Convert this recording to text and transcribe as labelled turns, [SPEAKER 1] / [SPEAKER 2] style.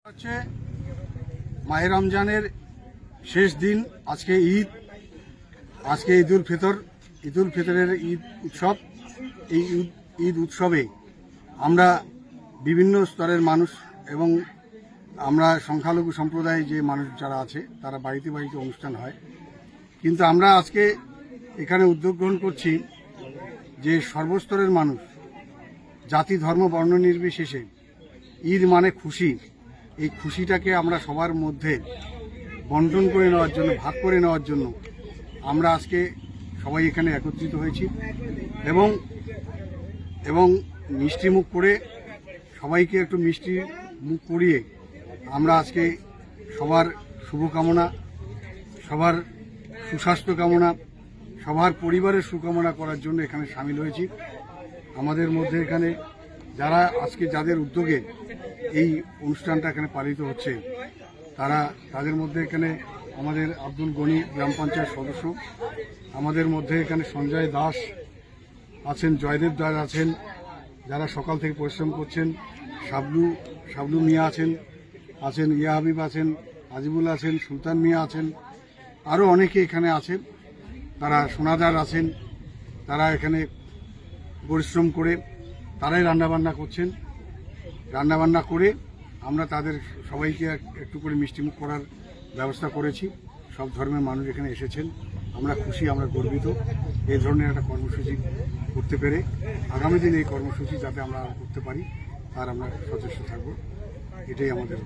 [SPEAKER 1] হচ্ছে মাহে রমজানের শেষ দিন। আজকে ঈদ, আজকে ঈদুল ফিতরের ঈদ উৎসব। এই ঈদ উৎসবে আমরা বিভিন্ন স্তরের মানুষ এবং আমরা সংখ্যালঘু সম্প্রদায় যে মানুষ যারা আছে তারা বাড়িতে বাড়িতে অনুষ্ঠান হয়, কিন্তু আমরা আজকে এখানে উদ্যোগ গ্রহণ করছি যে সর্বস্তরের মানুষ, জাতি ধর্ম বর্ণ নির্বিশেষে ঈদ মানে খুশি, এই খুশিটাকে আমরা সবার মধ্যে বন্টন করে নেওয়ার জন্য, ভাগ করে নেওয়ার জন্য আমরা আজকে সবাই এখানে একত্রিত হয়েছি এবং মিষ্টি মুখ করে সবাইকে একটু মিষ্টি মুখ করিয়ে আমরা আজকে সবার শুভকামনা, সবার সুস্বাস্থ্য কামনা, সবার পরিবারের সুকামনা করার জন্য এখানে সামিল হয়েছি। আমাদের মধ্যে এখানে যারা আজকে যাদের উদ্যোগে এই অনুষ্ঠানটা এখানে পালিত হচ্ছে তাদের মধ্যে এখানে আমাদের আব্দুল গনি গ্রাম পঞ্চায়েত সদস্য, আমাদের মধ্যে এখানে সঞ্জয় দাস আছেন, জয়দেব দাস আছেন, যারা সকাল থেকে পরিশ্রম করছেন, শাবলু মিয়া আছেন ইয়া হাবিব আছেন, আজিবুল আছেন, সুলতান মিয়া আছেন, আরও অনেকে এখানে আছেন। তারা সোনাদার আছেন, তারা এখানে পরিশ্রম করে তারাই রান্নাবান্না করছেন। রান্নাবান্না করে আমরা তাদের সবাইকে একটু করে মিষ্টিমুখ করার ব্যবস্থা করেছি। সব ধর্মের মানুষ এখানে এসেছেন, আমরা খুশি, আমরা গর্বিত এই ধরনের একটা কর্মসূচি করতে পেরে। আগামী দিনে এই কর্মসূচি যাতে আমরা করতে পারি তার আমরা সচেষ্ট থাকব, এটাই আমাদের